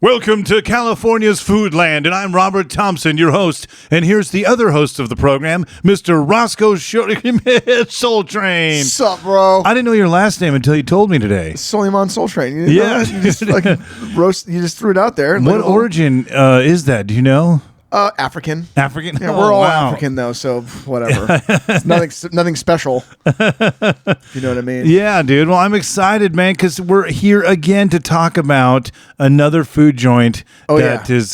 Welcome to California's Foodland, and I'm Robert Thompson, your host. And here's the other host of the program, Mr. Rossco Soletrain. Sup, bro? I didn't know your last name until you told me today. Soleimon Soletrain. Yeah. You just you just threw it out there. What origin is that? Do you know? African. African? Yeah, we're all African, though, so whatever. It's nothing special. You know what I mean? Yeah, dude. Well, I'm excited, man, because we're here again to talk about another food joint that is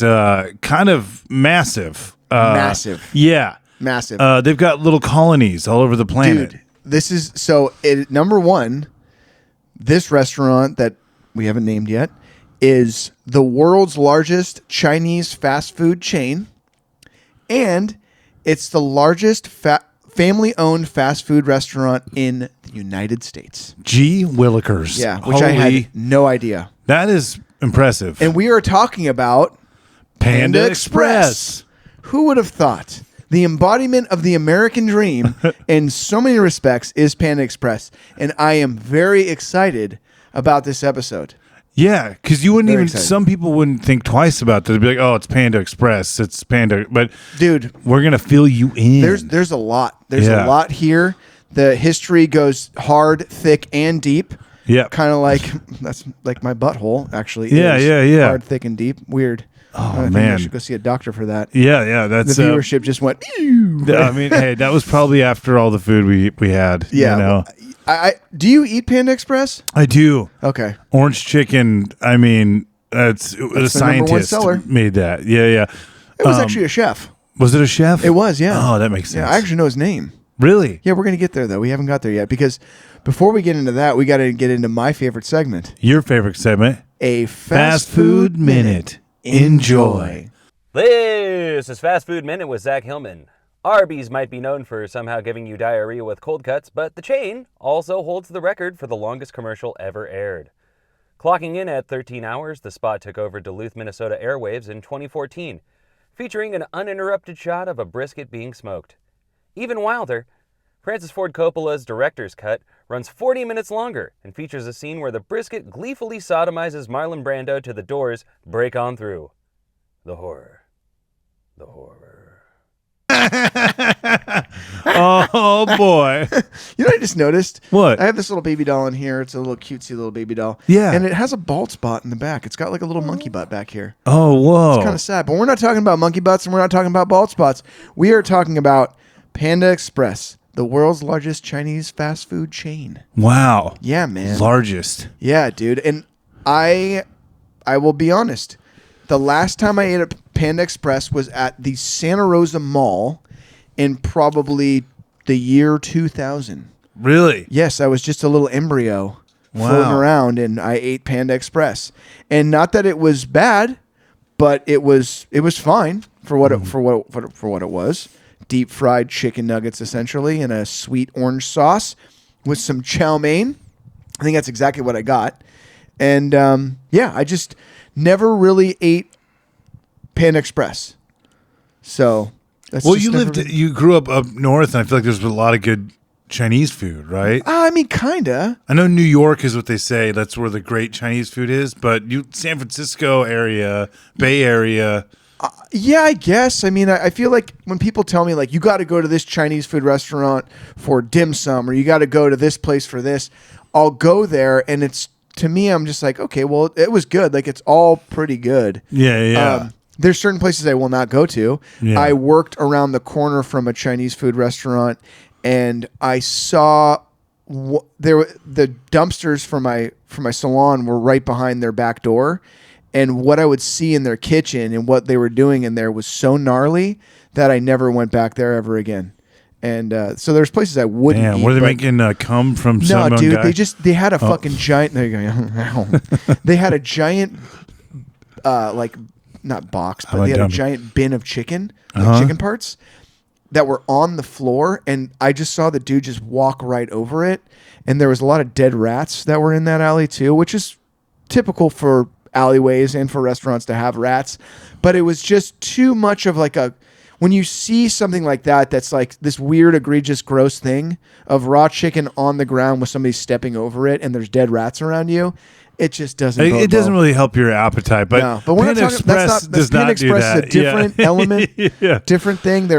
kind of massive. Massive. Yeah. Massive. They've got little colonies all over the planet. Dude, this is... So, number one, this restaurant that we haven't named yet is the world's largest Chinese fast food chain, and it's the largest family-owned fast food restaurant in the United States. Gee Willikers. Yeah, which I had no idea. That is impressive. And we are talking about Panda Express. Who would have thought? The embodiment of the American dream in so many respects is Panda Express, and I am very excited about this episode. Yeah, because you wouldn't Very even. excited. Some people wouldn't think twice about this. They'd be like, "Oh, it's Panda Express. It's Panda." But dude, we're gonna fill you in. There's a lot. There's a lot here. The history goes hard, thick, and deep. Yeah, kind of like that's like my butthole. Actually, yeah, yeah. Hard, thick, and deep. Weird. Oh I think man, I should go see a doctor for that. Yeah. That's the viewership just went. Ew. I mean, hey, that was probably after all the food we had. Yeah. You know? Do you eat Panda Express? I do. Okay. Orange chicken. I mean, that's a scientist made that. Yeah. It was actually a chef. Was it a chef? It was. Yeah. Oh, that makes sense. Yeah, I actually know his name. Really? Yeah, we're gonna get there though. We haven't got there yet because before we get into that, we got to get into my favorite segment. Your favorite segment? A fast food minute. Enjoy. This is Fast Food Minute with Zack Hillman. Arby's might be known for somehow giving you diarrhea with cold cuts, but the chain also holds the record for the longest commercial ever aired. Clocking in at 13 hours, the spot took over Duluth, Minnesota airwaves in 2014, featuring an uninterrupted shot of a brisket being smoked. Even wilder, Francis Ford Coppola's director's cut runs 40 minutes longer and features a scene where the brisket gleefully sodomizes Marlon Brando to the doors break on through. The horror. The horror. Oh boy. You know what I just noticed? What? I have this little baby doll in here. It's a little cutesy little baby doll. Yeah. And it has a bald spot in the back. It's got like a little monkey butt back here. Oh, whoa. It's kind of sad. But we're not talking about monkey butts and we're not talking about bald spots. We are talking about Panda Express, the world's largest Chinese fast food chain. Wow. Yeah, man. Largest. Yeah, dude. And I will be honest. The last time I ate at Panda Express was at the Santa Rosa Mall in probably the year 2000. Really? Yes, I was just a little embryo floating around, and I ate Panda Express. And not that it was bad, but it was fine for what it was. Deep fried chicken nuggets, essentially, and a sweet orange sauce with some chow mein. I think that's exactly what I got. And I just never really ate Panda Express. So that's you grew up north, and I feel like there's a lot of good Chinese food, right? I mean, kinda. I know New York is what they say. That's where the great Chinese food is. But San Francisco area, Bay Area. Yeah, I guess. I mean, I feel like when people tell me, like, you got to go to this Chinese food restaurant for dim sum, or you got to go to this place for this, I'll go there, and it's, to me, I'm just like, okay, well, it was good. Like, it's all pretty good. Yeah. There's certain places I will not go to. Yeah. I worked around the corner from a Chinese food restaurant, and I saw the dumpsters for my salon were right behind their back door. And what I would see in their kitchen and what they were doing in there was so gnarly that I never went back there ever again. And so there's places I wouldn't eat. Were they making cum from some No, dude. guy? They had a fucking giant. There you go. They had a giant, like, not box, but they had a giant bin of chicken, like chicken parts that were on the floor. And I just saw the dude just walk right over it. And there was a lot of dead rats that were in that alley too, which is typical for alleyways and for restaurants to have rats. But it was just too much of like when you see something like that, that's like this weird, egregious, gross thing of raw chicken on the ground with somebody stepping over it and there's dead rats around you, it just doesn't. It doesn't really help your appetite. But no, but we're Panda not talking. Express does Panda not Express do that. is a different element, different thing. They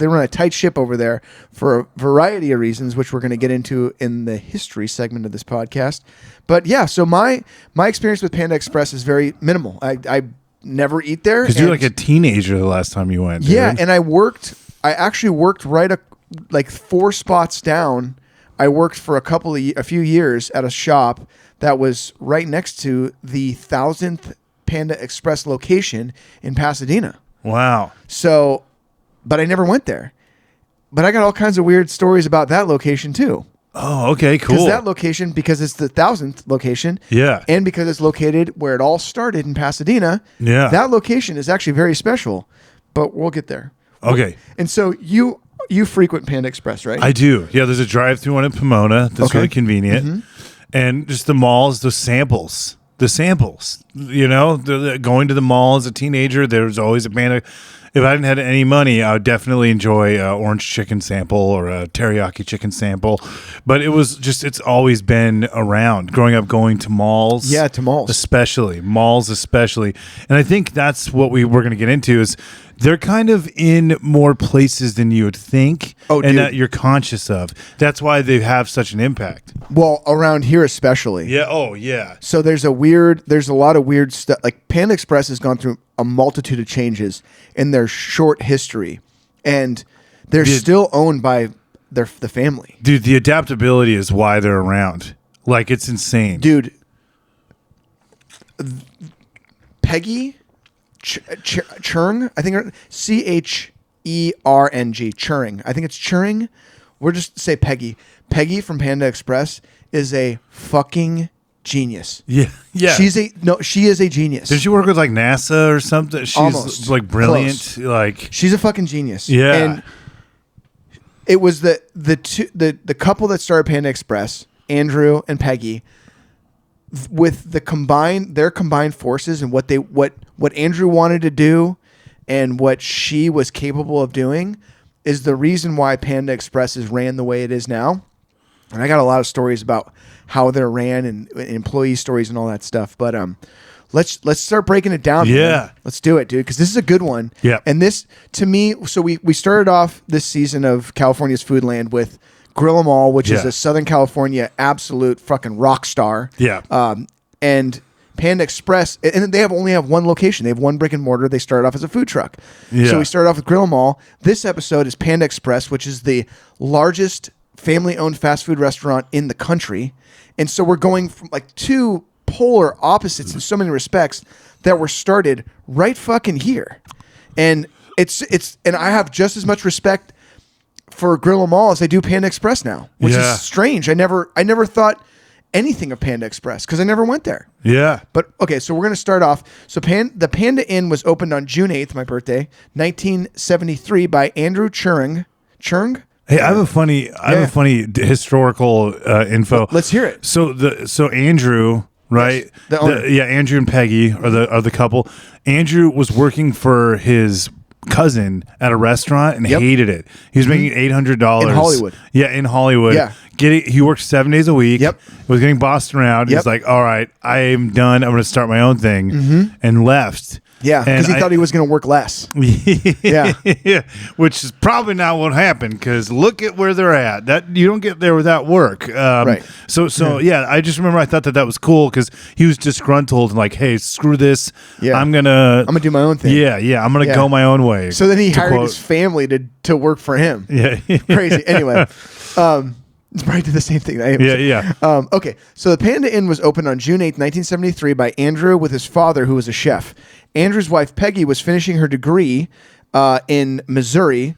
run a tight ship over there for a variety of reasons, which we're going to get into in the history segment of this podcast. But yeah, so my experience with Panda Express is very minimal. I never eat there because you're like a teenager the last time you went. Yeah, dude. and I actually worked like 4 spots down. I worked for a few years at a shop that was right next to the 1000th Panda Express location in Pasadena. Wow. So, but I never went there. But I got all kinds of weird stories about that location too. Oh, okay, cool. Because that location, because it's the 1000th location, and because it's located where it all started in Pasadena, that location is actually very special. But we'll get there. Okay. And so you frequent Panda Express, right? I do. Yeah, there's a drive-through one in Pomona that's really convenient. Mm-hmm. And just the malls, the samples. You know, going to the mall as a teenager, there's always a Panda. If I didn't have any money, I would definitely enjoy an orange chicken sample or a teriyaki chicken sample. But it's always been around. Growing up, going to malls. Yeah, to malls. Malls especially. And I think that's what we're going to get into is they're kind of in more places than you would think that you're conscious of. That's why they have such an impact. Well, around here especially. Yeah. Oh, yeah. So there's a lot of weird stuff. Like Panda Express has gone through a multitude of changes in their short history, and they're still owned by the family. Dude, the adaptability is why they're around. Like, it's insane. Dude, Peggy Cherng, I think Cherng, Cherng. I think it's Cherng. We'll just say Peggy. Peggy from Panda Express is a fucking genius. Yeah. She is a genius. Did she work with like NASA or something? She's almost like brilliant. Close. Like, she's a fucking genius. Yeah. And it was the couple that started Panda Express, Andrew and Peggy, with their combined forces and what Andrew wanted to do and what she was capable of doing is the reason why Panda Express is ran the way it is now. And I got a lot of stories about how they're ran and employee stories and all that stuff. But let's start breaking it down. Yeah. Man. Let's do it, dude, because this is a good one. Yeah. And this, to me, so we started off this season of California's Foodland with Grill 'Em All, which is a Southern California absolute fucking rock star. Yeah. And Panda Express, and they only have one location. They have one brick and mortar. They started off as a food truck. Yeah. So we started off with Grill 'Em All. This episode is Panda Express, which is the largest family-owned fast food restaurant in the country. And so we're going from like two polar opposites in so many respects that were started right fucking here. And and I have just as much respect for Grill 'Em All as I do Panda Express now, which is strange. I never thought anything of Panda Express because I never went there. Yeah. But okay, so we're going to start off. So the Panda Inn was opened on June 8th, my birthday, 1973 by Andrew Cherng. Cherng? Hey, I have a funny historical info. Let's hear it. So Andrew, right? Yes, the owner. Andrew and Peggy are the couple. Andrew was working for his cousin at a restaurant and hated it. He was making $800 in Hollywood. Yeah, in Hollywood. Yeah. He worked 7 days a week. Yep. Was getting bossed around. Yep. He's like, all right, I am done. I'm going to start my own thing, and left. Yeah, because he thought he was going to work less. Yeah, which is probably not what happened. Because look at where they're at. That you don't get there without work. Right. So I just remember I thought that was cool because he was disgruntled and like, hey, screw this. Yeah. I'm gonna do my own thing. Yeah. I'm gonna go my own way. So then he hired his family to work for him. Yeah. Crazy. Anyway, it's probably did the same thing. Yeah. Okay, so the Panda Inn was opened on June 8th, 1973 by Andrew with his father, who was a chef. Andrew's wife, Peggy, was finishing her degree in Missouri,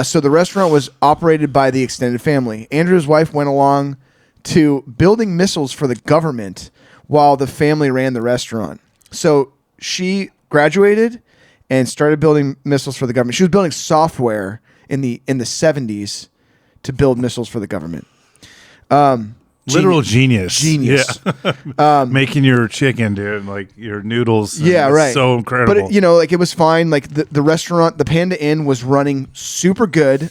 so the restaurant was operated by the extended family. Andrew's wife went along to building missiles for the government while the family ran the restaurant. So she graduated and started building missiles for the government. She was building software in the 70s to build missiles for the government. Literal genius. Yeah. Making your chicken, dude, like your noodles. Yeah, right. So incredible. But it was fine. Like the restaurant, the Panda Inn was running super good.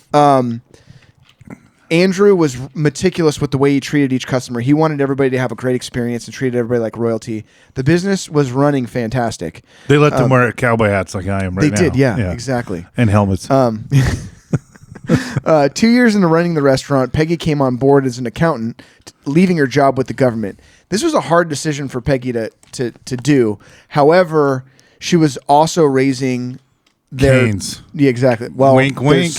Andrew was meticulous with the way he treated each customer. He wanted everybody to have a great experience and treated everybody like royalty. The business was running fantastic. They let them wear cowboy hats like I am right now. They did, yeah, exactly. And helmets. 2 years into running the restaurant, Peggy came on board as an accountant, leaving her job with the government. This was a hard decision for Peggy to do. However, she was also raising their Canes. Yeah, exactly. Well, wink, wink.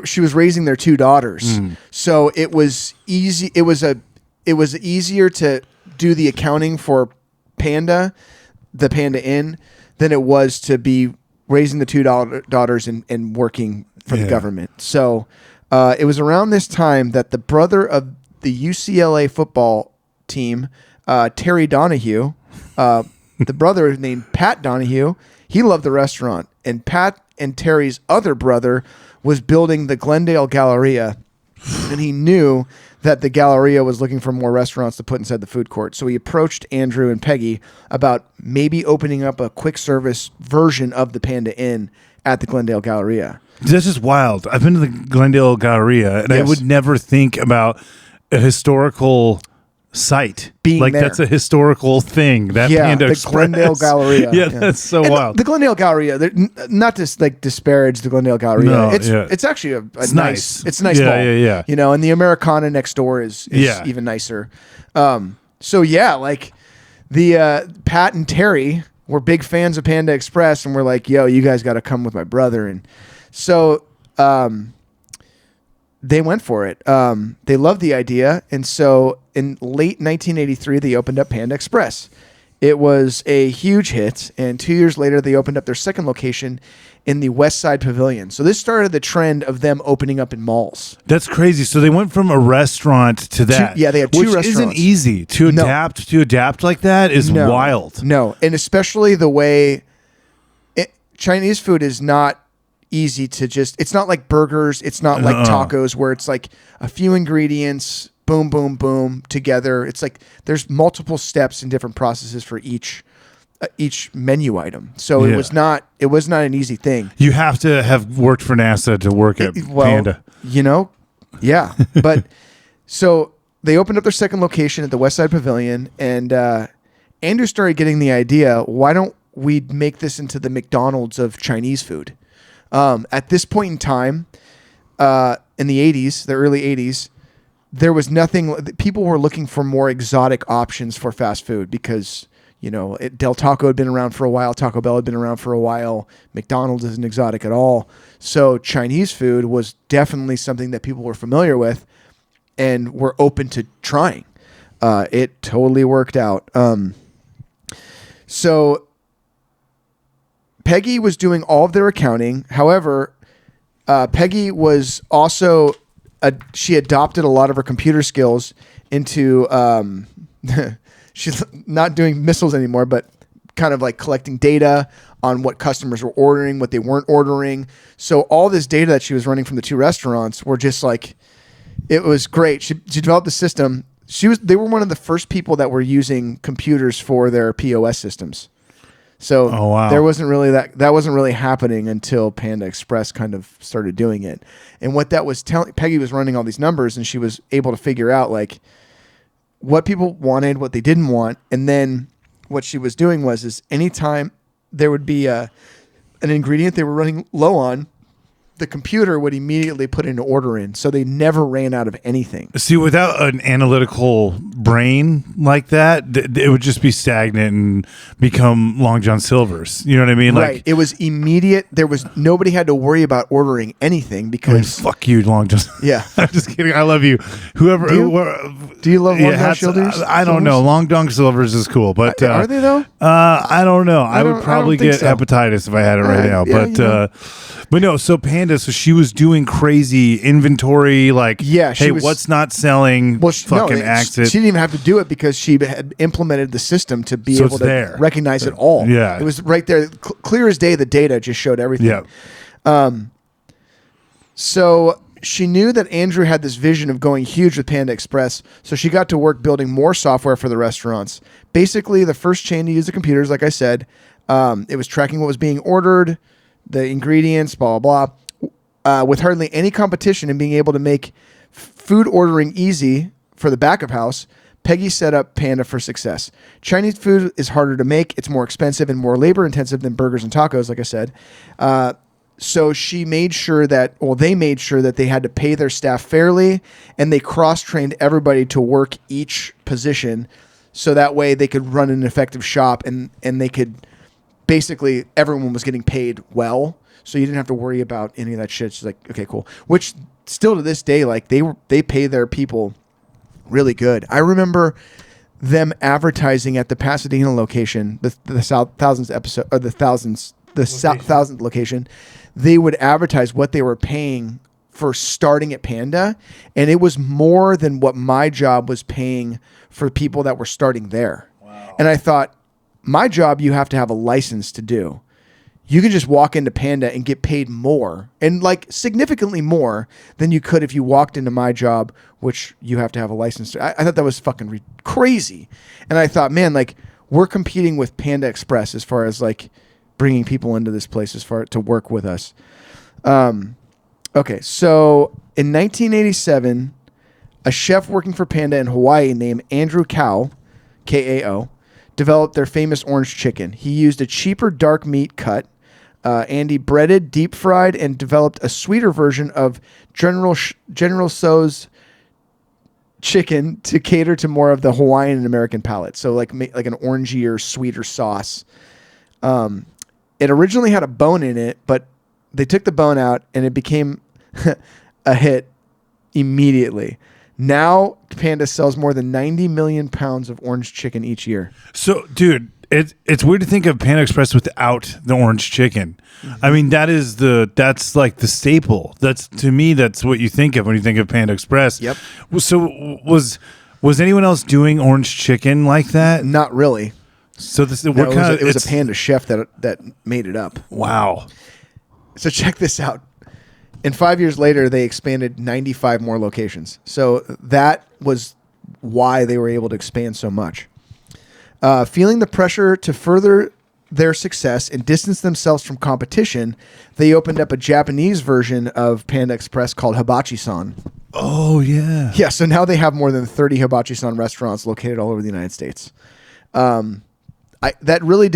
She was raising their 2 daughters, so it was easy. It was easier to do the accounting for Panda, the Panda Inn, than it was to be raising the 2 daughters and working for the government. So it was around this time that the brother of the UCLA football team, Terry Donahue, the brother named Pat Donahue, he loved the restaurant, and Pat and Terry's other brother was building the Glendale Galleria, and he knew that the Galleria was looking for more restaurants to put inside the food court. So he approached Andrew and Peggy about maybe opening up a quick service version of the Panda Inn at the Glendale Galleria. This is wild. I've been to the Glendale Galleria, and I would never think about a historical site being like there. That's a historical thing. That Panda the Express. Glendale Galleria. Yeah, that's so wild. The Glendale Galleria. Not to like disparage the Glendale Galleria. No, it's actually a nice. It's a nice mall. Yeah. You know, and the Americana next door is even nicer. So yeah, like the Pat and Terry were big fans of Panda Express, and we're like, yo, you guys got to come with my brother, and so. They went for it. They loved the idea. And so in late 1983, they opened up Panda Express. It was a huge hit. And 2 years later, they opened up their second location in the West Side Pavilion. So this started the trend of them opening up in malls. That's crazy. So they went from a restaurant to that. They had 2 restaurants. Which isn't easy to adapt. To adapt like that is wild. No. And especially the way Chinese food is not easy to it's not like burgers, it's not like tacos where it's like a few ingredients, boom, boom, boom, together. It's like there's multiple steps and different processes for each menu item. So it was not an easy thing. You have to have worked for NASA to work at Panda. You know, yeah. But so they opened up their second location at the West Side Pavilion, and Andrew started getting the idea, why don't we make this into the McDonald's of Chinese food? At this point in time, in the 80s, the early 80s, there was nothing. People were looking for more exotic options for fast food because, you know, Del Taco had been around for a while. Taco Bell had been around for a while. McDonald's isn't exotic at all. So Chinese food was definitely something that people were familiar with and were open to trying. It totally worked out. So Peggy was doing all of their accounting. However, Peggy was also she adopted a lot of her computer skills into she's not doing missiles anymore, but kind of like collecting data on what customers were ordering, what they weren't ordering. So all this data that she was running from the 2 restaurants were just like, it was great. She developed the system. They were one of the first people that were using computers for their POS systems. So there wasn't really that wasn't really happening until Panda Express kind of started doing it. And what that was telling, Peggy was running all these numbers, and she was able to figure out like what people wanted, what they didn't want. And then what she was doing is anytime there would be an ingredient they were running low on, the computer would immediately put an order in, so they never ran out of anything. See, without an analytical brain like that, it would just be stagnant and become Long John Silver's. You know what I mean? Right. Like, it was immediate. Nobody had to worry about ordering anything because fuck you, Long John. Yeah, I'm just kidding. I love you. Whoever. Do you love Long John Silver's? I don't know. Long John Silver's is cool, but are they though? I don't know. I would probably get hepatitis if I had it right now. Yeah, but no. So Panda. So she was doing crazy inventory, like, hey, what's not selling? Well, she didn't even have to do it because she had implemented the system to be able to recognize it all. Yeah, it was right there, clear as day. The data just showed everything. Yeah. So she knew that Andrew had this vision of going huge with Panda Express, so she got to work building more software for the restaurants. Basically, the first chain to use the computers, like I said, it was tracking what was being ordered, the ingredients, blah, blah, blah. with hardly any competition and being able to make food ordering easy for the back of house, Peggy set up Panda for success. Chinese food is harder to make. It's more expensive and more labor intensive than burgers and tacos, like I said. So they made sure that they had to pay their staff fairly, and they cross-trained everybody to work each position so that way they could run an effective shop and they could basically, everyone was getting paid well. So you didn't have to worry about any of that shit. It's like, okay, cool. Which still to this day, like they pay their people really good. I remember them advertising at the Pasadena location, the South Thousands episode, or the thousandth location. They would advertise what they were paying for starting at Panda, and it was more than what my job was paying for people that were starting there. Wow. And I thought, my job, you have to have a license to do. You can just walk into Panda and get paid more, and like significantly more than you could if you walked into my job, which you have to have a license to. I thought that was fucking crazy. And I thought, man, like we're competing with Panda Express as far as like bringing people into this place as far to work with us. Okay, so in 1987, a chef working for Panda in Hawaii named Andrew Kao, Kao, developed their famous orange chicken. He used a cheaper dark meat cut. Andy breaded, deep fried, and developed a sweeter version of General Tso's chicken to cater to more of the Hawaiian and American palate. So like an orangier, sweeter sauce. It originally had a bone in it, but they took the bone out and it became a hit immediately. Now Panda sells more than 90 million pounds of orange chicken each year. So, dude, it's weird to think of Panda Express without the orange chicken. Mm-hmm. I mean, that's like the staple. To me, that's what you think of when you think of Panda Express. Yep. So was anyone else doing orange chicken like that? Not really. So it was a Panda chef that made it up. Wow. So check this out. And 5 years later, they expanded 95 more locations. So that was why they were able to expand so much. Feeling the pressure to further their success and distance themselves from competition, they opened up a Japanese version of Panda Express called Hibachi-san. Oh, yeah. Yeah, so now they have more than 30 Hibachi-san restaurants located all over the United States. They really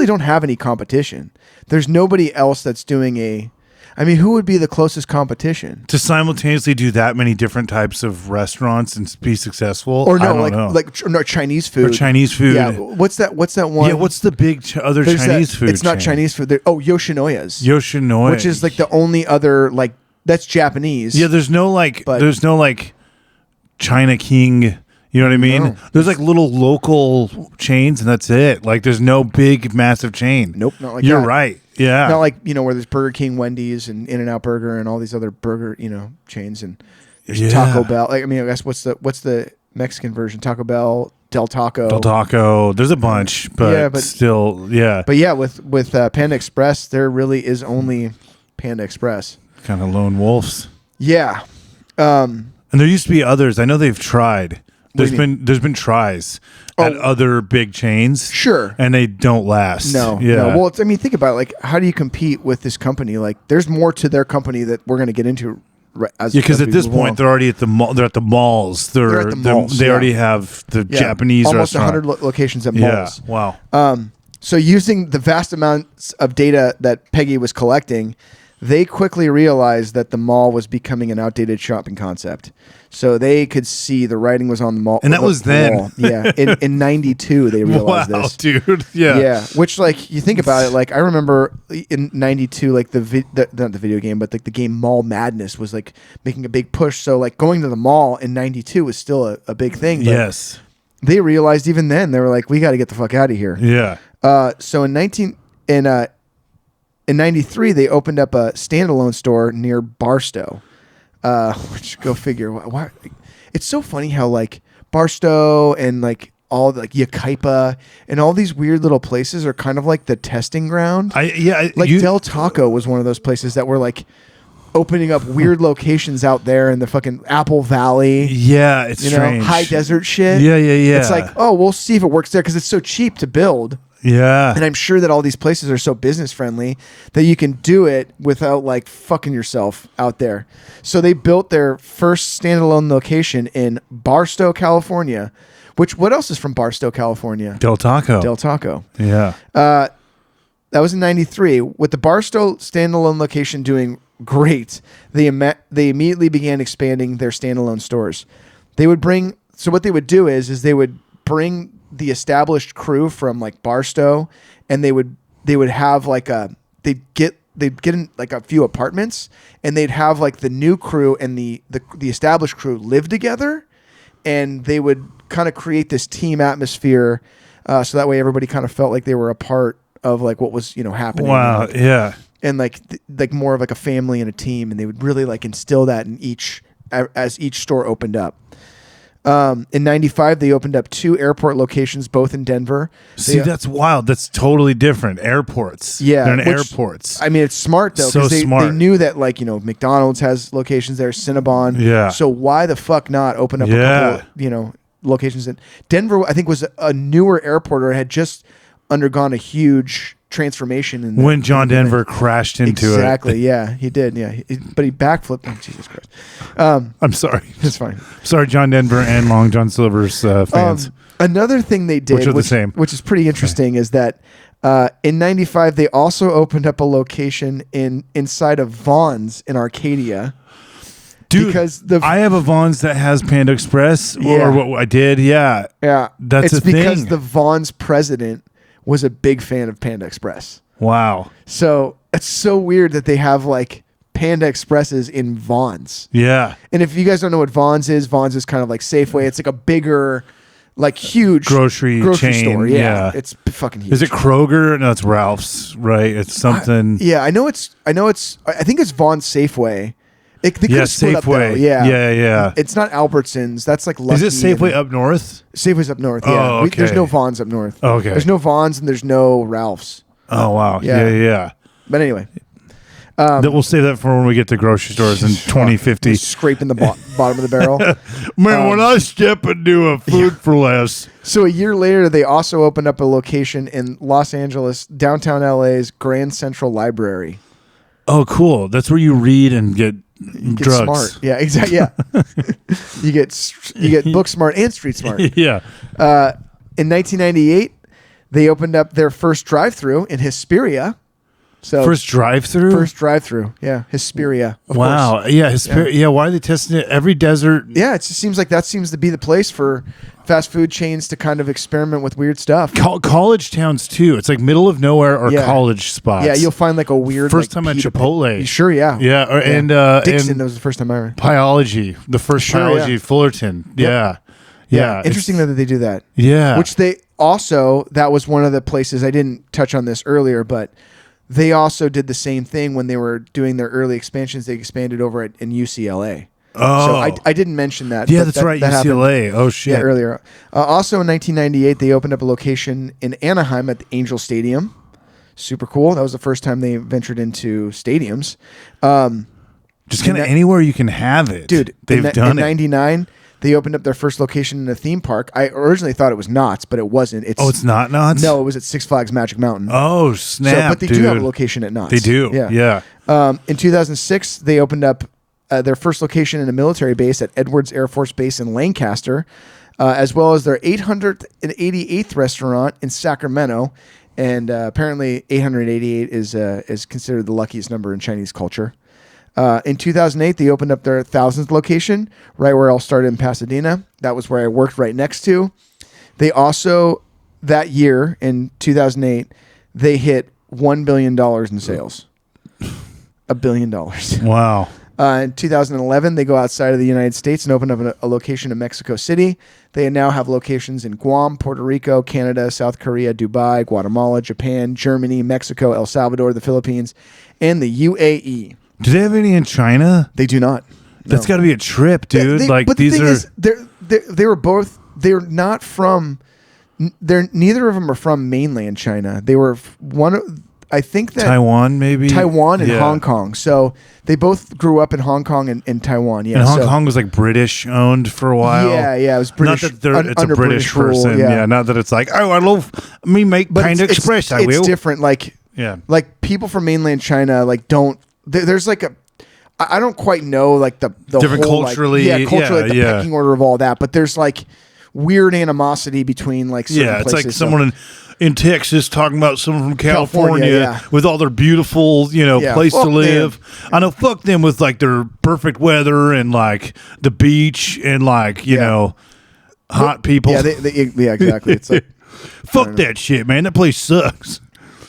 don't have any competition. There's nobody else that's doing who would be the closest competition? To simultaneously do that many different types of restaurants and be successful? Or Chinese food. Or Chinese food. Yeah, what's that one? Yeah, what's the big other Chinese food It's not chain? Chinese food. Yoshinoya's. Yoshinoya. Which is like the only other, like, that's Japanese. Yeah, there's no China King. You know what I mean? No. There's like little local chains and that's it. Like there's no big massive chain. Nope, not like You're that. right. Yeah. Not like, where there's Burger King, Wendy's, and In-N-Out Burger and all these other burger, chains, and there's Taco Bell. Like, I guess what's the Mexican version? Taco Bell, Del Taco. There's a bunch, but still, yeah. But yeah, with Panda Express, there really is only Panda Express. Kind of lone wolves. Yeah. And there used to be others. I know they've tried. There's been tries at other big chains. Sure. And they don't last. No. Yeah. No. Well, think about it. Like, how do you compete with this company? Like, there's more to their company that we're going to get into. Because at this point, they're already at the mall. They're at the malls. They're at the malls. They already have the Japanese almost restaurant. 100 locations at malls. Yeah. Wow. So using the vast amounts of data that Peggy was collecting, they quickly realized that the mall was becoming an outdated shopping concept. So they could see the writing was on the mall. And that was then. Wall. Yeah. In 92, they realized this. Dude. Yeah. Yeah. Which, like, you think about it, like, I remember in 92, like, not the video game, but like the game Mall Madness was like making a big push. So, like, going to the mall in 92 was still a big thing. But yes. They realized even then, they were like, we got to get the fuck out of here. Yeah. So in 93, they opened up a standalone store near Barstow. Which, go figure. Why? It's so funny how, like, Barstow and, like, all like Yucaipa and all these weird little places are kind of like the testing ground. Del Taco was one of those places that were like opening up weird locations out there in the fucking Apple Valley. Yeah, it's strange. High desert shit. Yeah. It's like, oh, we'll see if it works there because it's so cheap to build. Yeah. And I'm sure that all these places are so business friendly that you can do it without like fucking yourself out there. So they built their first standalone location in Barstow, California. What else is from Barstow, California? Del Taco. Del Taco. Yeah. That was in 93. With the Barstow standalone location doing great, they immediately began expanding their standalone stores. What they would do is they would bring the established crew from like Barstow, and they would have like they'd get in like a few apartments, and they'd have like the new crew and the established crew live together, and they would kind of create this team atmosphere, so that way everybody kind of felt like they were a part of like what was happening. Wow. And, Yeah. and like more of like a family and a team, and they would really like instill that in as each store opened up. In 95, they opened up 2 airport locations, both in Denver. That's wild. That's totally different. Airports. Yeah. They're in airports. I mean, it's smart though, So because they smart. knew that like, McDonald's has locations there, Cinnabon. Yeah. So why the fuck not open up a couple, locations in Denver? I think was a newer airport, or had just undergone a huge transformation when John Denver crashed into it. Exactly. Yeah, he did. Yeah, but he backflipped. Oh, Jesus Christ. I'm sorry. It's fine. Sorry, John Denver and Long John Silver's fans. Another thing they did, Which are the same. which is pretty interesting, is that in 95 they also opened up a location inside of Vaughn's in Arcadia. Dude, because I have a Vaughn's that has Panda Express, Yeah. or what I did. Yeah. Yeah, That's it's a because thing. the Vaughn's president was a big fan of Panda Express. Wow. So it's so weird that they have like Panda Expresses in Vaughn's. Yeah. And if you guys don't know what Vaughn's is kind of like Safeway. It's like a bigger, like huge Grocery chain, store. yeah. It's fucking huge. Is it Kroger? No, it's Ralph's, right? It's something. I think it's Vaughn's Safeway. They could have split up, though. Safeway. Yeah. Yeah. It's not Albertsons. That's like Lucky. Is it Safeway up north? Safeway's up north. Oh, Yeah. okay. There's no Vaughn's up north. Oh, okay. There's no Vaughn's and there's no Ralph's. Oh, wow. Yeah. Yeah. But anyway, We'll save that for when we get to grocery stores in 2050. scraping the bottom of the barrel. Man, when I step into a food for less. So a year later, they also opened up a location in Los Angeles, downtown LA's Grand Central Library. Oh, cool. That's where you read and get drugs. Smart. Yeah, exactly. Yeah. you get book smart and street smart. Yeah. In 1998, they opened up their first drive-through in Hesperia. So First drive-through? Yeah, Hesperia. Of Wow. course. Yeah. Yeah. Why are they testing it? Every desert. Yeah, it just seems like that seems to be the place for fast food chains to kind of experiment with weird stuff. College towns, too. It's like middle of nowhere or college spots. Yeah, you'll find like a weird First like, time at pita Chipotle. pit. Sure, yeah. Yeah. And Dixon, and that was the first time I ever. Pyology. The first Sure, Pyology, yeah. Fullerton. Yeah. Yeah. Interesting that they do that. Yeah. Which they also, that was one of the places, I didn't touch on this earlier, but they also did the same thing when they were doing their early expansions. They expanded over in UCLA. Oh. So I didn't mention that. Yeah, but that's right. that UCLA. happened, Oh, shit. Yeah, earlier. Also in 1998, they opened up a location in Anaheim at the Angel Stadium. Super cool. That was the first time they ventured into stadiums. Just kind of anywhere you can have it. Dude, they've done in it. 99, they opened up their first location in a theme park. I originally thought it was Knott's, but it wasn't. It's not Knott's? No, it was at Six Flags Magic Mountain. Oh, snap, But they dude. do have a location at Knott's. They do. Yeah. In 2006, they opened up their first location in a military base at Edwards Air Force Base in Lancaster, as well as their 888th restaurant in Sacramento. And apparently 888 is considered the luckiest number in Chinese culture. In 2008, they opened up their 1,000th location, right where it all started in Pasadena. That was where I worked right next to. They also, that year, in 2008, they hit $1 billion in sales. $1 billion. Wow. In 2011, they go outside of the United States and open up a location in Mexico City. They now have locations in Guam, Puerto Rico, Canada, South Korea, Dubai, Guatemala, Japan, Germany, Mexico, El Salvador, the Philippines, and the UAE. Do they have any in China? They do not. That's got to be a trip, dude. But the thing is, they're not from. Neither of them are from mainland China. They were I think that Taiwan and Hong Kong. So they both grew up in Hong Kong and Taiwan. Yeah, and Hong Kong was like British owned for a while. Yeah, it was British. Not that it's a under British person. Rule, yeah, not that it's like, oh, I love me make Panda Express. I will. It's different. Like like people from mainland China like don't. There's like a. I don't quite know like the different whole, culturally, like the pecking order of all that, but there's like weird animosity between like certain it's places. like someone in Texas talking about someone from California with all their beautiful, place to live. Them. I know, fuck them with like their perfect weather and like the beach and like hot people. Yeah, exactly. It's like fuck that shit, man. That place sucks.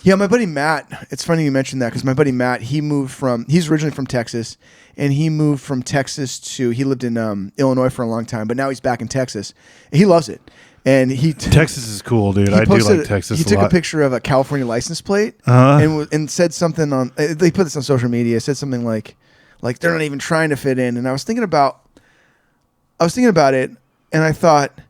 Yeah, my buddy Matt, it's funny you mentioned that because my buddy Matt, he's originally from Texas, and he moved from Texas he lived in Illinois for a long time, but now he's back in Texas. He loves it. And Texas is cool, dude. I do like Texas He took a picture of a California license plate and said something on, they put this on social media, said something like they're not even trying to fit in. And I was thinking about it, and I thought,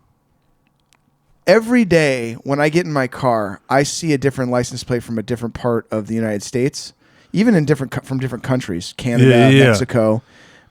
every day when I get in my car, I see a different license plate from a different part of the United States, even from different countries, Canada, Mexico,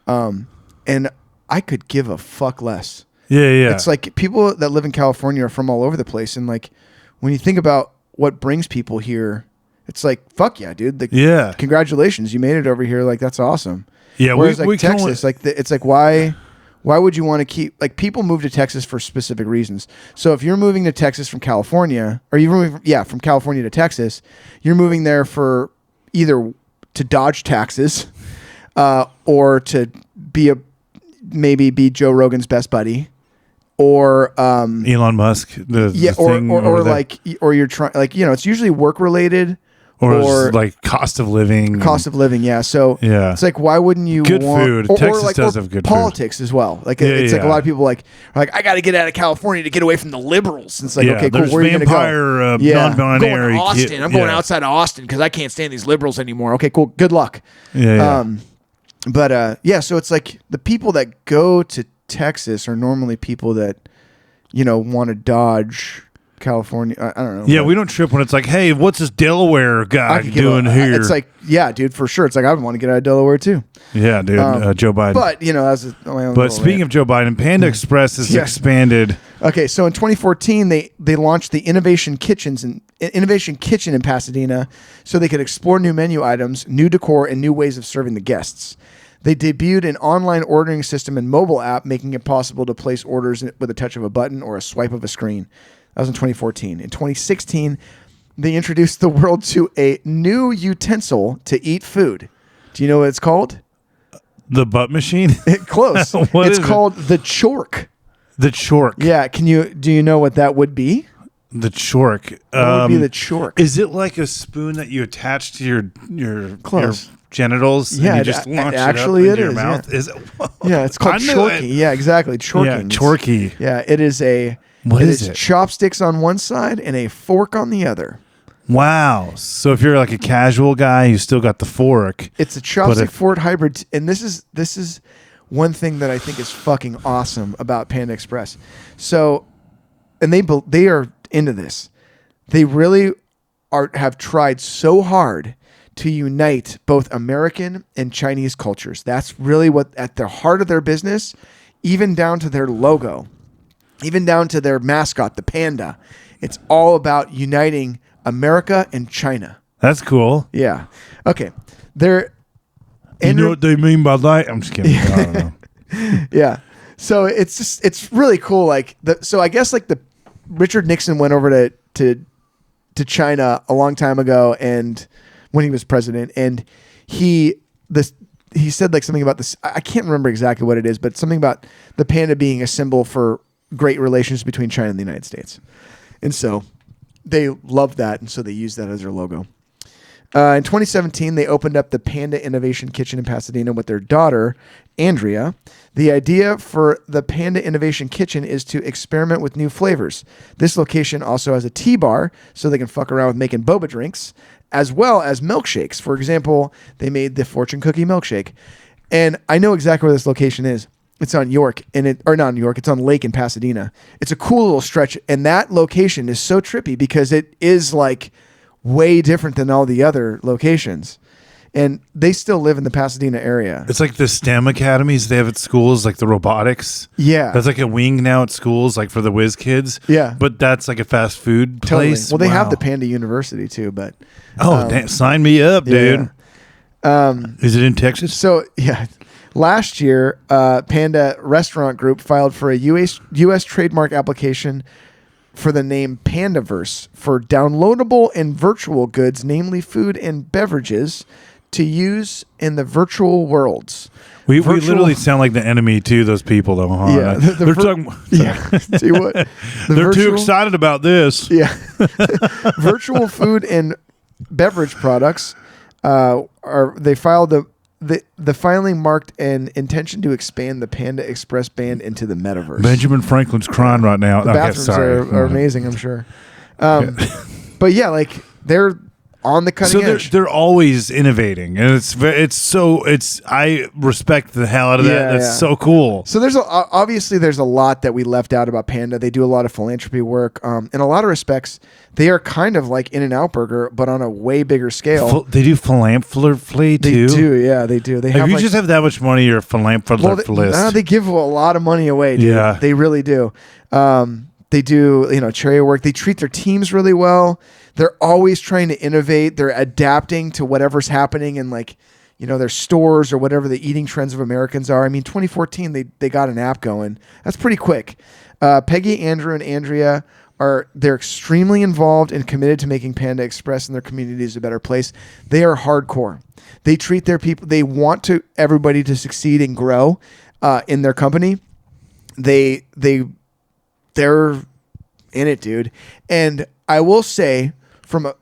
and I could give a fuck less. Yeah. It's like people that live in California are from all over the place, and like when you think about what brings people here, it's like fuck yeah, dude. Like, congratulations, you made it over here. Like that's awesome. Yeah. Whereas like Texas, it's like why would you want to keep, like, people move to Texas for specific reasons. So if you're moving to Texas from California, or you're moving, from California to Texas, you're moving there for either to dodge taxes, or to maybe be Joe Rogan's best buddy, or Elon Musk, or you're trying, like, it's usually work related. Or like cost of living. Yeah. So it's like, why wouldn't you want food? Texas does have good politics food as well. Like it's like a lot of people are like I got to get out of California to get away from the liberals. And it's like, okay, cool. Where are you going to go? Non-binary. I'm going to Austin. I'm going outside of Austin because I can't stand these liberals anymore. Okay, cool. Good luck. So it's like the people that go to Texas are normally people that want to dodge California. I don't know. Yeah, we don't trip when it's like, hey, what's this Delaware guy doing here? It's like, yeah, dude, for sure. It's like, I would want to get out of Delaware too. Yeah, dude, Joe Biden. But, that's my own. But speaking of Joe Biden, Panda Express has expanded. Okay, so in 2014, they launched the Innovation Kitchen in Pasadena so they could explore new menu items, new decor, and new ways of serving the guests. They debuted an online ordering system and mobile app, making it possible to place orders with a touch of a button or a swipe of a screen. That was in 2014. In 2016, they introduced the world to a new utensil to eat food. Do you know what it's called? The butt machine? Close. It's called the chork. The chork. Yeah. Do you know what that would be? The chork. What would be the chork? Is it like a spoon that you attach to your genitals? Yeah, and you just launch actually it up into your mouth? Yeah. Is it? Yeah, it's called chorky. Yeah, exactly. Chorking. Yeah, chorky. Yeah, it is a... What is it? Chopsticks on one side and a fork on the other. Wow. So if you're like a casual guy, you still got the fork. It's a chopstick fork hybrid. And this is one thing that I think is fucking awesome about Panda Express. So, and they are into this. They really have tried so hard to unite both American and Chinese cultures. That's really what at the heart of their business, even down to their logo. Even down to their mascot, the panda. It's all about uniting America and China. That's cool. Yeah. Okay. You know what they mean by that? I'm just kidding. I don't know. Yeah. So it's really cool. Like so I guess like Richard Nixon went over to China a long time ago, and when he was president, and he said like something about this. I can't remember exactly what it is, but something about the panda being a symbol for great relations between China and the United States. And so they loved that, and so they used that as their logo. In 2017, they opened up the Panda Innovation Kitchen in Pasadena with their daughter, Andrea. The idea for the Panda Innovation Kitchen is to experiment with new flavors. This location also has a tea bar, so they can fuck around with making boba drinks, as well as milkshakes. For example, they made the fortune cookie milkshake. And I know exactly where this location is. It's on York, not York. It's on Lake in Pasadena. It's a cool little stretch, and that location is so trippy because it is like way different than all the other locations. And they still live in the Pasadena area. It's like the STEM academies they have at schools, like the robotics. Yeah. That's like a wing now at schools, like for the whiz kids. Yeah. But that's like a fast food place. Well, they have the Panda University too, but... sign me up, dude. Yeah. Is it in Texas? So, yeah. Last year, Panda Restaurant Group filed for a U.S. trademark application for the name Pandaverse for downloadable and virtual goods, namely food and beverages, to use in the virtual worlds. We literally sound like the enemy to those people, though. Huh? Yeah, they're talking. Yeah, see what? They're too excited about this. Yeah, virtual food and beverage products they filed the filing marked an intention to expand the Panda Express band into the metaverse. Benjamin Franklin's crying right now. The bathrooms are amazing, I'm sure. But yeah, like they're on the cutting edge. They're always innovating, and I respect the hell out of that. That's so cool. So obviously there's a lot that we left out about Panda. They do a lot of philanthropy work. In a lot of respects, they are kind of like In-N-Out Burger, but on a way bigger scale. They do philanthropy too. They do, yeah, they do. They if you just have that much money, you're a philanthropist. They give a lot of money away, dude. Yeah, they really do. They do, charity work. They treat their teams really well. They're always trying to innovate. They're adapting to whatever's happening in their stores or whatever the eating trends of Americans are. I mean, 2014, they got an app going. That's pretty quick. Peggy, Andrew, and Andrea they're extremely involved and committed to making Panda Express and their communities a better place. They are hardcore. They treat their people. They want everybody to succeed and grow in their company. They're in it, dude. And I will say from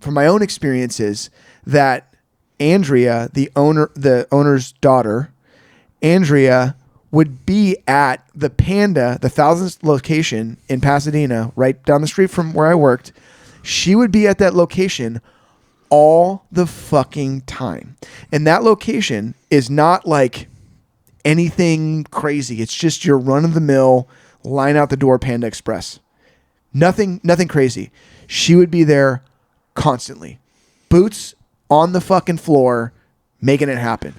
my own experiences that Andrea, the owner's daughter, Andrea would be at the Panda, the 1000th location in Pasadena, right down the street from where I worked. She would be at that location all the fucking time. And that location is not like anything crazy. It's just your run-of-the-mill, line out the door Panda Express. Nothing crazy. She would be there constantly. Boots on the fucking floor, making it happen.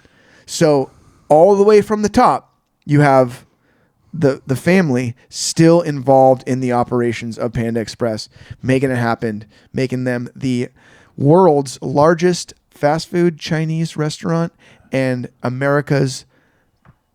So all the way from the top, you have the family still involved in the operations of Panda Express, making it happen, making them the world's largest fast food Chinese restaurant and America's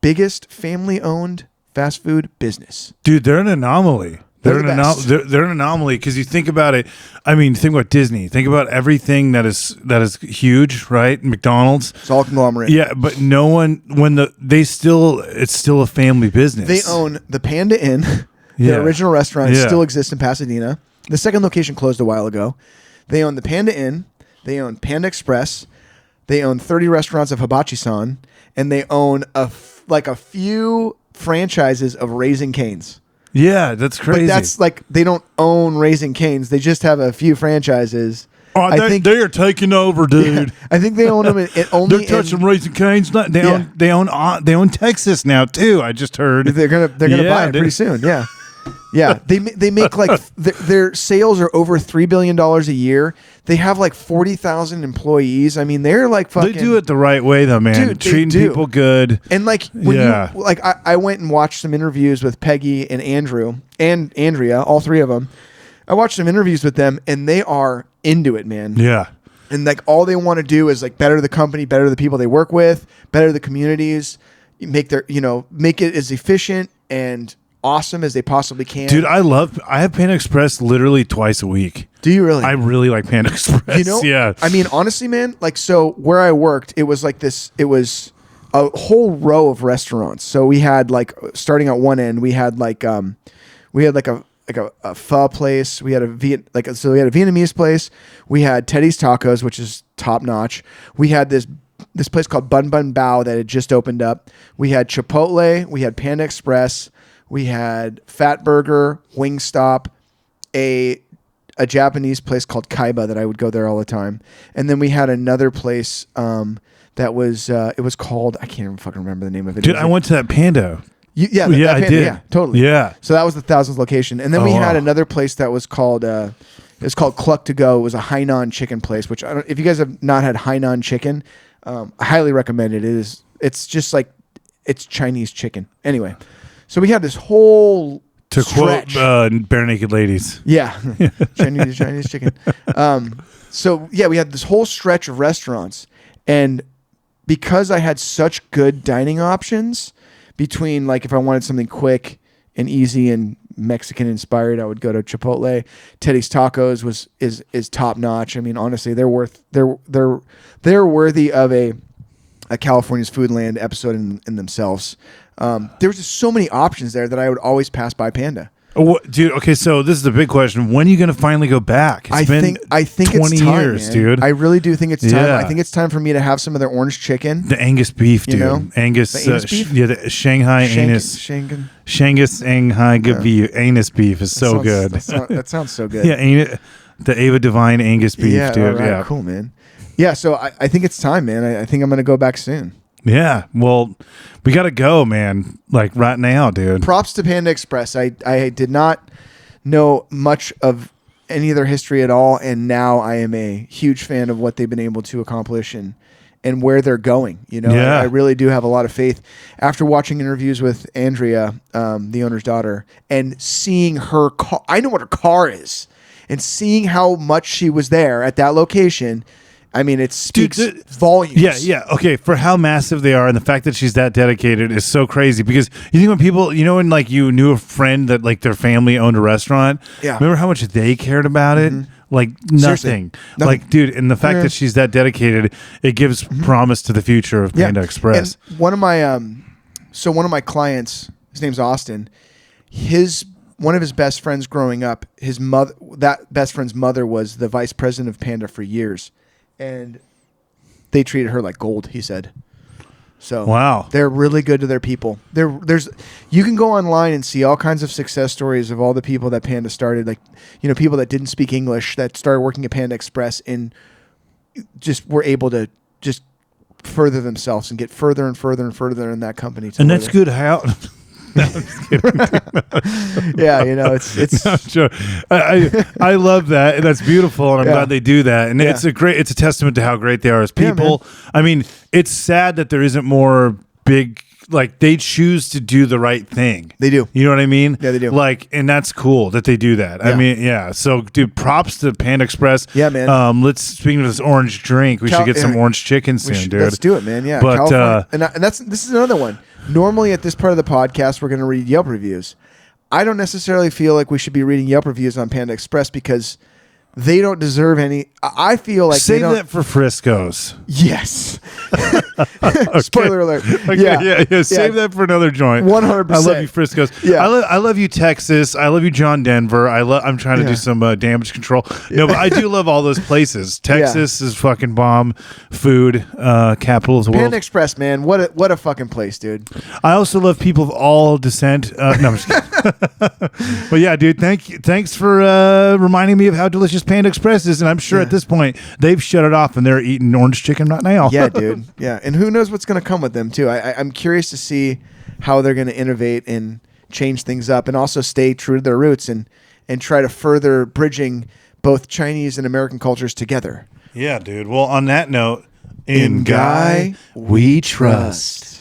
biggest family-owned fast food business. Dude, they're an anomaly. They're an anomaly because you think about it. I mean, think about Disney. Think about everything that is huge, right? McDonald's. It's all conglomerate. Yeah, but no one it's still a family business. They own the Panda Inn. Their original restaurant still exists in Pasadena. The second location closed a while ago. They own the Panda Inn. They own Panda Express. They own 30 restaurants of Hibachi-san, and they own a few franchises of Raising Cane's. Yeah, that's crazy. But that's like they don't own Raising Cane's. They just have a few franchises. Oh, they are taking over, dude. Yeah, I think they own them. They're touching Raising Cane's. They own Texas now too. I just heard they're gonna buy it pretty soon. Yeah. Yeah, they make like their sales are over $3 billion a year. They have like 40,000 employees. I mean, they're like fucking. They do it the right way though, man. Dude, treating people good. And like when I went and watched some interviews with Peggy and Andrew and Andrea, all three of them. I watched some interviews with them, and they are into it, man. Yeah. And like all they want to do is like better the company, better the people they work with, better the communities, make it as efficient and awesome as they possibly can. Dude, I have Panda Express literally twice a week. Do you really? I really like Panda Express. Yeah. I mean, honestly, man, like, so where I worked, it was like this, it was a whole row of restaurants. So we had like, starting at one end, we had like a pho place. We had we had a Vietnamese place. We had Teddy's Tacos, which is top notch. We had this place called Bun Bun Bao that had just opened up. We had Chipotle. We had Panda Express. We had Fat Burger, Wingstop, a Japanese place called Kaiba that I would go there all the time, and then we had another place that was it was called, I can't even fucking remember the name of it. Dude, I went to that Panda. I did. Yeah, totally. Yeah. So that was the 1000th location, and then we had another place that was called It's called Cluck to Go. It was a Hainan chicken place, which if you guys have not had Hainan chicken, I highly recommend it. It's just like it's Chinese chicken. Anyway, so we had this whole stretch. Quote Bare Naked Ladies. Yeah, Chinese chicken. So yeah, we had this whole stretch of restaurants, and because I had such good dining options between, like, if I wanted something quick and easy and Mexican inspired, I would go to Chipotle. Teddy's Tacos is top notch. I mean, honestly, they're worthy of a California's Foodland episode in themselves. There was just so many options there that I would always pass by Panda. Dude, okay, so this is the big question. When are you going to finally go back? I think 20 it's time, years, man. Dude. I really do think it's time. Yeah. I think it's time for me to have some of their orange chicken. The Angus beef, dude. Angus beef? The Shanghai anus. Shanghai beef. Anus beef is so good. That sounds so good. Yeah, the Ava Divine Angus beef, dude. Right, yeah, cool, man. Yeah, so I think it's time, man. I think I'm going to go back soon. Yeah, well, we got to go, man. Like right now, dude. Props to Panda Express. I did not know much of any of their history at all, and now I am a huge fan of what they've been able to accomplish and where they're going. I really do have a lot of faith after watching interviews with Andrea, the owner's daughter, and seeing her car. I know what her car is, and seeing how much she was there at that location. I mean, it speaks volumes. Yeah. Okay, for how massive they are, and the fact that she's that dedicated is so crazy. Because you think when people, when like you knew a friend that like their family owned a restaurant. Yeah. Remember how much they cared about it? Like nothing. Like, dude, and the fact that she's that dedicated, it gives promise to the future of Panda Express. And one of my clients, his name's Austin. One of his best friends growing up, that best friend's mother was the vice president of Panda for years. And they treated her like gold, he said. So wow, they're really good to their people. You can go online and see all kinds of success stories of all the people that Panda started, like people that didn't speak English that started working at Panda Express and just were able to just further themselves and get further and further and further in that company. And that's good. How? No, I'm just kidding. Yeah, it's. No, sure. I love that, and that's beautiful, and I'm glad they do that. And it's a testament to how great they are as people. I mean, it's sad that there isn't more big. Like, they choose to do the right thing. They do. You know what I mean? Yeah, they do. Like, and that's cool that they do that. Yeah. I mean, yeah. So, dude, props to Panda Express. Yeah, man. Speaking of this orange drink, we should get some orange chicken soon, dude. Let's do it, man. Yeah. But this is another one. Normally at this part of the podcast, we're going to read Yelp reviews. I don't necessarily feel like we should be reading Yelp reviews on Panda Express because they don't deserve any. I feel like save that for Frisco's. Yes. Spoiler alert. Okay, yeah. Save that for another joint. 100%. I love you, Frisco's. Yeah. I love you, Texas. I love you, John Denver. I'm trying to do some damage control. No, but I do love all those places. Texas is fucking bomb food capital of the world. Panda Express, man. What a fucking place, dude. I also love people of all descent. No, I'm just kidding. But yeah, dude, thanks for reminding me of how delicious Panda Express is, and I'm sure at this point they've shut it off and they're eating orange chicken right now. Yeah, dude. Yeah, and who knows what's going to come with them too. I'm curious to see how they're going to innovate and change things up, and also stay true to their roots and try to further bridging both Chinese and American cultures together. Yeah, dude. Well, on that note, in Guy we trust.